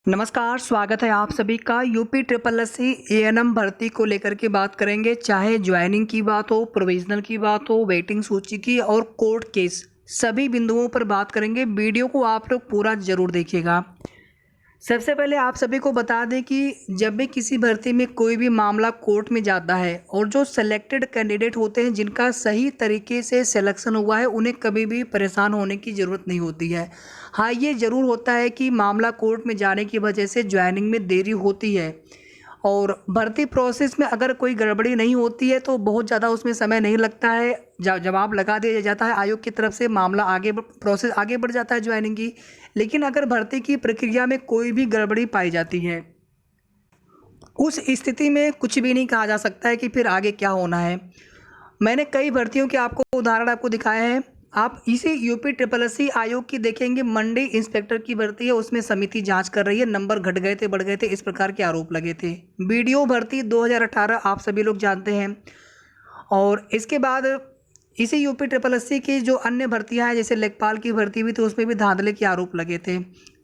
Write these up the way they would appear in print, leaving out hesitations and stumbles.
नमस्कार, स्वागत है आप सभी का। UP triple S C ANM भर्ती को लेकर के बात करेंगे। चाहे ज्वाइनिंग की बात हो, प्रोविजनल की बात हो, वेटिंग सूची की और कोर्ट केस, सभी बिंदुओं पर बात करेंगे। वीडियो को आप लोग पूरा ज़रूर देखिएगा। सबसे पहले आप सभी को बता दें कि जब भी किसी भर्ती में कोई भी मामला कोर्ट में जाता है और जो सेलेक्टेड कैंडिडेट होते हैं, जिनका सही तरीके से सिलेक्शन हुआ है, उन्हें कभी भी परेशान होने की ज़रूरत नहीं होती है। हाँ, ये ज़रूर होता है कि मामला कोर्ट में जाने की वजह से ज्वाइनिंग में देरी होती है और भर्ती प्रोसेस में अगर कोई गड़बड़ी नहीं होती है तो बहुत ज़्यादा उसमें समय नहीं लगता है। जवाब लगा दिया जाता है आयोग की तरफ से, मामला प्रोसेस आगे बढ़ जाता है ज्वाइनिंग की। लेकिन अगर भर्ती की प्रक्रिया में कोई भी गड़बड़ी पाई जाती है, उस स्थिति में कुछ भी नहीं कहा जा सकता है कि फिर आगे क्या होना है। मैंने कई भर्तियों के उदाहरण आपको दिखाए हैं। आप इसी यूपी ट्रिपल एस सी आयोग की देखेंगे, मंडी इंस्पेक्टर की भर्ती है, उसमें समिति जांच कर रही है, नंबर घट गए थे, बढ़ गए थे, इस प्रकार के आरोप लगे थे। बीडीओ भर्ती 2018 आप सभी लोग जानते हैं। और इसके बाद इसी यूपी ट्रिपल एस सी की जो अन्य भर्तियां हैं, जैसे लेखपाल की भर्ती भी, तो उसमें भी धांधले के आरोप लगे थे।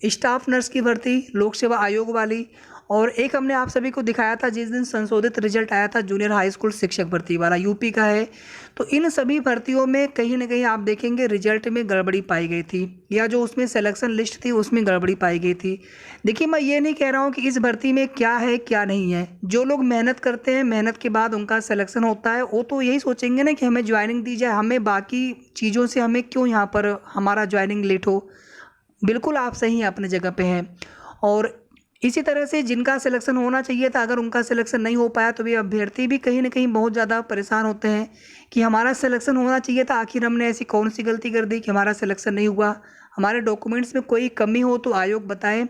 स्टाफ नर्स की भर्ती लोक सेवा आयोग वाली, और एक हमने आप सभी को दिखाया था जिस दिन संशोधित रिजल्ट आया था जूनियर हाई स्कूल शिक्षक भर्ती वाला, यूपी का है। तो इन सभी भर्तियों में कहीं ना कहीं आप देखेंगे रिजल्ट में गड़बड़ी पाई गई थी, या जो उसमें सिलेक्शन लिस्ट थी उसमें गड़बड़ी पाई गई थी। देखिए, मैं ये नहीं कह रहा हूँ कि इस भर्ती में क्या है क्या नहीं है। जो लोग मेहनत करते हैं, मेहनत के बाद उनका सिलेक्शन होता है, वो तो यही सोचेंगे ना कि हमें ज्वाइनिंग दी जाए, हमें बाकी चीज़ों से हमें क्यों यहाँ पर हमारा ज्वाइनिंग लेट हो। बिल्कुल आप सही हैं, अपने जगह पे हैं। और इसी तरह से जिनका सिलेक्शन होना चाहिए था, अगर उनका सिलेक्शन नहीं हो पाया तो वे अभ्यर्थी भी कहीं ना कहीं बहुत ज़्यादा परेशान होते हैं कि हमारा सिलेक्शन होना चाहिए था, आखिर हमने ऐसी कौन सी गलती कर दी कि हमारा सिलेक्शन नहीं हुआ। हमारे डॉक्यूमेंट्स में कोई कमी हो तो आयोग बताएं।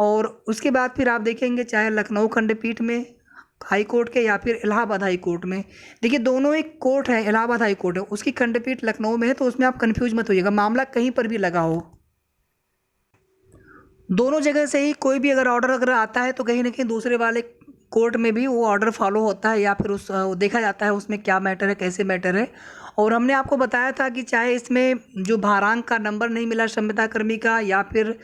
और उसके बाद फिर आप देखेंगे, चाहे लखनऊ खंडपीठ में हाई कोर्ट के या फिर इलाहाबाद हाई कोर्ट में, देखिए दोनों एक कोर्ट है, इलाहाबाद हाई कोर्ट है, उसकी खंडपीठ लखनऊ में है, तो उसमें आप कन्फ्यूज मत होइएगा, मामला कहीं पर भी लगा हो। दोनों जगह से ही कोई भी अगर ऑर्डर अगर आता है तो कहीं ना कहीं दूसरे वाले कोर्ट में भी वो ऑर्डर फॉलो होता है, या फिर देखा जाता है उसमें क्या मैटर है, कैसे मैटर है। और हमने आपको बताया था कि चाहे इसमें जो भारांक का नंबर नहीं मिला संविदा कर्मी का, या फिर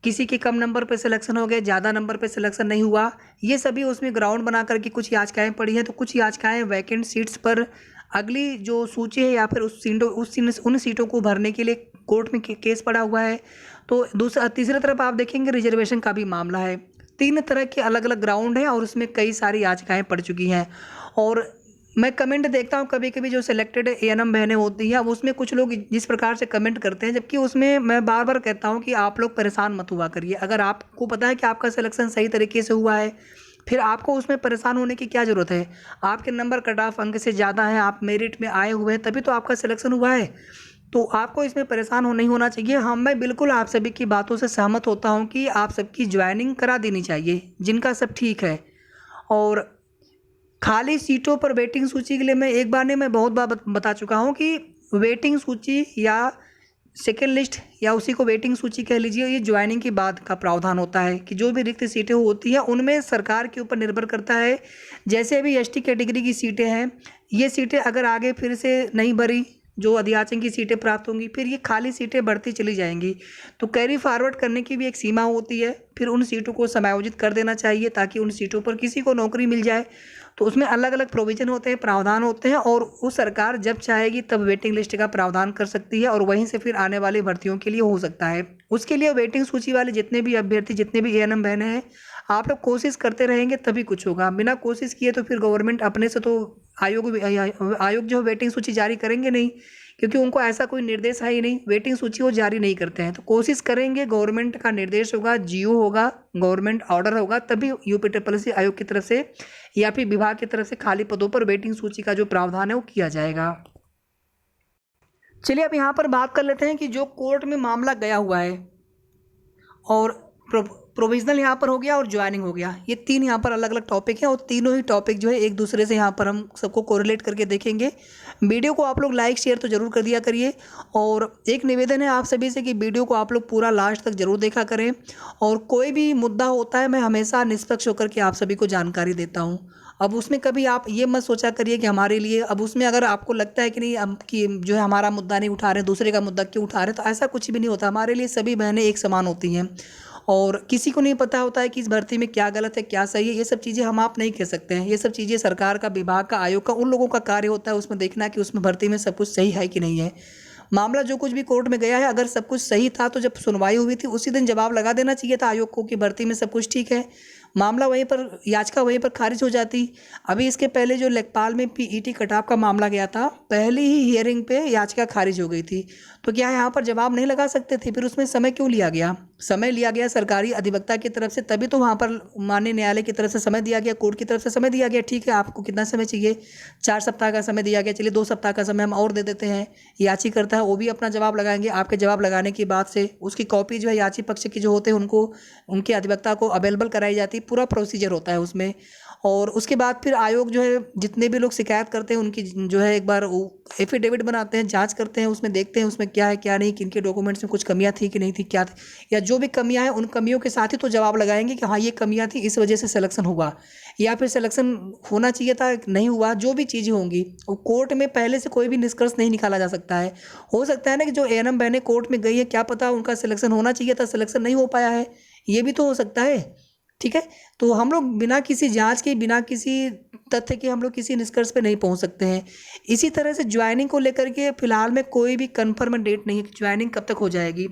किसी के कम नंबर पे सिलेक्शन हो गया, ज़्यादा नंबर पे सिलेक्शन नहीं हुआ, ये सभी उसमें ग्राउंड बना करके कुछ याचिकाएं पड़ी हैं। तो कुछ याचिकाएं वैकेंट सीट्स पर अगली जो सूची है या फिर उन सीटों को भरने के लिए कोर्ट में केस पड़ा हुआ है। तो तीसरी तरफ आप देखेंगे रिजर्वेशन का भी मामला है। 3 तरह के अलग अलग ग्राउंड हैं और उसमें कई सारी याचिकाएं पड़ चुकी हैं। और मैं कमेंट देखता हूँ कभी कभी, जो सिलेक्टेड एएनएम बहनें होती हैं, अब उसमें कुछ लोग जिस प्रकार से कमेंट करते हैं, जबकि उसमें मैं बार बार कहता हूँ कि आप लोग परेशान मत हुआ करिए। अगर आपको पता है कि आपका सिलेक्शन सही तरीके से हुआ है, फिर आपको उसमें परेशान होने की क्या ज़रूरत है। आपके नंबर कट ऑफ अंक से ज़्यादा हैं, आप मेरिट में आए हुए हैं, तभी तो आपका सिलेक्शन हुआ है। तो आपको इसमें परेशान नहीं होना चाहिए। हाँ, मैं बिल्कुल आप सभी की बातों से सहमत होता हूँ कि आप सबकी ज्वाइनिंग करा देनी चाहिए, जिनका सब ठीक है। और खाली सीटों पर वेटिंग सूची के लिए मैं एक बार नहीं, मैं बहुत बार बता चुका हूँ कि वेटिंग सूची या सेकेंड लिस्ट या उसी को वेटिंग सूची कह लीजिए, ये ज्वाइनिंग के बाद का प्रावधान होता है कि जो भी रिक्त सीटें होती हैं उनमें सरकार के ऊपर निर्भर करता है। जैसे अभी एसटी कैटेगरी की सीटें हैं, ये सीटें अगर आगे फिर से नहीं भरी, जो अध्याचन की सीटें प्राप्त होंगी, फिर ये खाली सीटें बढ़ती चली जाएंगी। तो कैरी फॉरवर्ड करने की भी एक सीमा होती है, फिर उन सीटों को समायोजित कर देना चाहिए ताकि उन सीटों पर किसी को नौकरी मिल जाए। तो उसमें अलग अलग प्रोविज़न होते हैं, प्रावधान होते हैं, और वो सरकार जब चाहेगी तब वेटिंग लिस्ट का प्रावधान कर सकती है और वहीं से फिर आने वाली भर्तियों के लिए हो सकता है। उसके लिए वेटिंग सूची वाले जितने भी अभ्यर्थी, जितने भी एएनएम बहनें हैं, आप लोग कोशिश करते रहेंगे तभी कुछ होगा। बिना कोशिश किए तो फिर गवर्नमेंट अपने से तो आयोग जो वेटिंग सूची जारी करेंगे नहीं, क्योंकि उनको ऐसा कोई निर्देश है ही नहीं, वेटिंग सूची वो जारी नहीं करते हैं। तो कोशिश करेंगे, गवर्नमेंट का निर्देश होगा, जीओ होगा, गवर्नमेंट ऑर्डर होगा, तभी यूपी ट्रिपल एस सी आयोग की तरफ से या फिर विभाग की तरफ से खाली पदों पर वेटिंग सूची का जो प्रावधान है वो किया जाएगा। चलिए अब यहाँ पर बात कर लेते हैं कि जो कोर्ट में मामला गया हुआ है, और प्रोविजनल यहाँ पर हो गया और ज्वाइनिंग हो गया, ये 3 यहाँ पर अलग अलग टॉपिक हैं, और तीनों ही टॉपिक जो है एक दूसरे से यहाँ पर हम सबको कोरिलेट करके देखेंगे। वीडियो को आप लोग लाइक शेयर तो जरूर कर दिया करिए, और एक निवेदन है आप सभी से कि वीडियो को आप लोग पूरा लास्ट तक जरूर देखा करें। और कोई भी मुद्दा होता है, मैं हमेशा निष्पक्ष होकर के आप सभी को जानकारी देता हूँ। अब उसमें कभी आप ये मत सोचा करिए कि हमारे लिए, अब उसमें अगर आपको लगता है कि नहीं, हम कि जो है हमारा मुद्दा नहीं उठा रहे, दूसरे का मुद्दा क्यों उठा रहे, तो ऐसा कुछ भी नहीं होता। हमारे लिए सभी बहनें एक समान होती हैं, और किसी को नहीं पता होता है कि इस भर्ती में क्या गलत है क्या सही है। ये सब चीज़ें हम आप नहीं कह सकते हैं। ये सब चीज़ें सरकार का, विभाग का, आयोग का, उन लोगों का कार्य होता है उसमें देखना कि उसमें भर्ती में सब कुछ सही है कि नहीं है। मामला जो कुछ भी कोर्ट में गया है, अगर सब कुछ सही था तो जब सुनवाई हुई थी उसी दिन जवाब लगा देना चाहिए था आयोग को कि भर्ती में सब कुछ ठीक है। मामला वहीं पर, याचिका वहीं पर खारिज हो जाती। अभी इसके पहले जो लेखपाल में पीईटी कटाव का मामला गया था, पहली ही हियरिंग पे याचिका खारिज हो गई थी। तो क्या यहाँ पर जवाब नहीं लगा सकते थे? फिर उसमें समय क्यों लिया गया? समय लिया गया सरकारी अधिवक्ता की तरफ से, तभी तो वहाँ पर माननीय न्यायालय की तरफ से समय दिया गया, कोर्ट की तरफ से समय दिया गया। ठीक है, आपको कितना समय चाहिए? 4 सप्ताह का समय दिया गया, चलिए 2 सप्ताह का समय हम और दे देते हैं। याचिकाकर्ता है वो भी अपना जवाब लगाएंगे। आपके जवाब लगाने के बाद से उसकी कॉपी जो है याची पक्ष की जो होते हैं उनको, उनके अधिवक्ता को अवेलेबल कराई जाती है। पूरा प्रोसीजर होता है उसमें। और उसके बाद फिर आयोग जो है, जितने भी लोग शिकायत करते हैं उनकी जो है एक बार वो एफिडेविट बनाते हैं, जांच करते हैं, उसमें देखते हैं उसमें क्या है क्या नहीं, किनके डॉक्यूमेंट्स में कुछ कमियां थी कि नहीं थी, क्या थी, या जो भी कमियां हैं उन कमियों के साथ ही तो जवाब लगाएंगे कि हाँ ये कमियां थी, इस वजह से सिलेक्शन हुआ, या फिर सिलेक्शन होना चाहिए था नहीं हुआ। जो भी चीज़ें होंगी वो कोर्ट में पहले से कोई भी निष्कर्ष नहीं निकाला जा सकता है। हो सकता है ना कि जो एएनएम बहनें कोर्ट में गई है, क्या पता उनका सिलेक्शन होना चाहिए था, सिलेक्शन नहीं हो पाया है, ये भी तो हो सकता है। ठीक है, तो हम लोग बिना किसी जांच के, बिना किसी तथ्य के हम लोग किसी निष्कर्ष पे नहीं पहुंच सकते हैं। इसी तरह से ज्वाइनिंग को लेकर के फिलहाल में कोई भी कंफर्म डेट नहीं है कि ज्वाइनिंग कब तक हो जाएगी।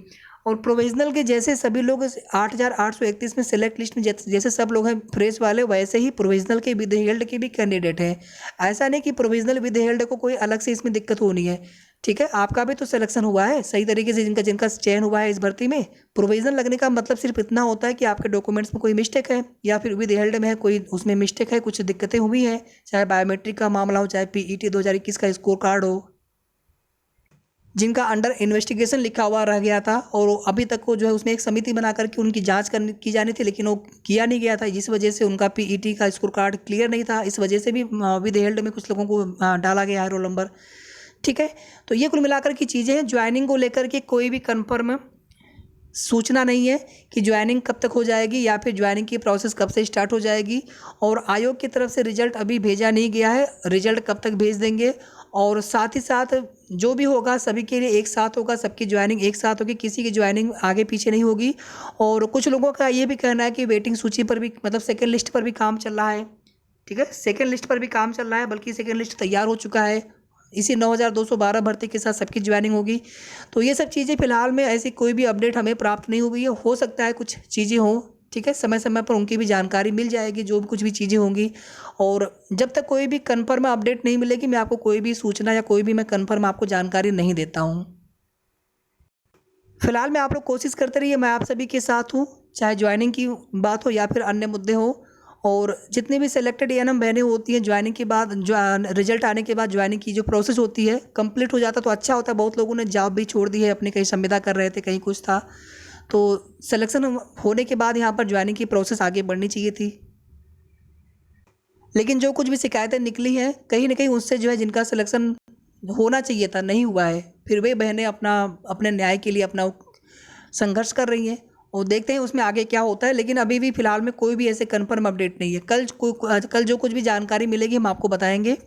और प्रोविजनल के जैसे सभी लोग 8,831 में सेलेक्ट लिस्ट में जैसे सब लोग हैं फ्रेश वाले, वैसे ही प्रोविजनल के विद हेल्ड के भी कैंडिडेट हैं। ऐसा नहीं कि प्रोविजनल विद हेल्ड को कोई अलग से इसमें दिक्कत होनी है। ठीक है, आपका भी तो सिलेक्शन हुआ है सही तरीके से, जिनका जिनका चयन हुआ है इस भर्ती में। प्रोविजनल लगने का मतलब सिर्फ इतना होता है कि आपके डॉक्यूमेंट्स में कोई मिस्टेक है, या फिर विद हेल्ड में है कोई उसमें मिस्टेक है, कुछ दिक्कतें हुई हैं, चाहे बायोमेट्रिक का मामला हो, चाहे पीईटी 2021 का स्कोर कार्ड हो, जिनका अंडर इन्वेस्टिगेशन लिखा हुआ रह गया था और अभी तक वो जो है उसमें एक समिति बना करके उनकी जांच की जानी थी, लेकिन वो किया नहीं गया था, जिस वजह से उनका पीईटी का स्कोर कार्ड क्लियर नहीं था। इस वजह से भी विद हेल्ड में कुछ लोगों को डाला गया है रोल नंबर। ठीक है, तो ये कुल मिलाकर की चीज़ें हैं। ज्वाइनिंग को लेकर के कोई भी कन्फर्म सूचना नहीं है कि ज्वाइनिंग कब तक हो जाएगी या फिर ज्वाइनिंग की प्रोसेस कब से स्टार्ट हो जाएगी। और आयोग की तरफ से रिजल्ट अभी भेजा नहीं गया है, रिजल्ट कब तक भेज देंगे। और साथ ही साथ जो भी होगा सभी के लिए एक साथ होगा, सबकी ज्वाइनिंग एक साथ होगी, किसी की ज्वाइनिंग आगे पीछे नहीं होगी। और कुछ लोगों का ये भी कहना है कि वेटिंग सूची पर भी, मतलब सेकेंड लिस्ट पर भी काम चल रहा है। ठीक है, सेकेंड लिस्ट पर भी काम चल रहा है, बल्कि सेकेंड लिस्ट तैयार हो चुका है। इसी 9,212 भर्ती के साथ सबकी ज्वाइनिंग होगी। तो ये सब चीज़ें फिलहाल में ऐसी कोई भी अपडेट हमें प्राप्त नहीं हुई है। हो सकता है कुछ चीज़ें हों, ठीक है, समय समय पर उनकी भी जानकारी मिल जाएगी, जो भी कुछ भी चीज़ें होंगी। और जब तक कोई भी कन्फर्म अपडेट नहीं मिलेगी, मैं आपको कोई भी सूचना या कोई भी मैं कन्फर्म आपको जानकारी नहीं देता हूँ। फिलहाल में आप लोग कोशिश करते रहिए, मैं आप सभी के साथ हूँ, चाहे ज्वाइनिंग की बात हो या फिर अन्य मुद्दे हो। और जितनी भी सेलेक्टेड एएनएम बहनें होती हैं, ज्वाइनिंग के बाद, रिजल्ट आने के बाद ज्वाइनिंग की जो प्रोसेस होती है कंप्लीट हो जाता तो अच्छा होता है। बहुत लोगों ने जॉब भी छोड़ दी है अपनी, कहीं संविदा कर रहे थे, कहीं कुछ था। तो सिलेक्शन होने के बाद यहाँ पर ज्वाइनिंग की प्रोसेस आगे बढ़नी चाहिए थी। लेकिन जो कुछ भी शिकायतें निकली हैं कहीं ना कहीं उससे जो है जिनका सिलेक्शन होना चाहिए था नहीं हुआ है, फिर वे बहनें अपने न्याय के लिए अपना संघर्ष कर रही हैं। और देखते हैं उसमें आगे क्या होता है। लेकिन अभी भी फिलहाल में कोई भी ऐसे कन्फर्म अपडेट नहीं है। कल जो कुछ भी जानकारी मिलेगी हम आपको बताएंगे।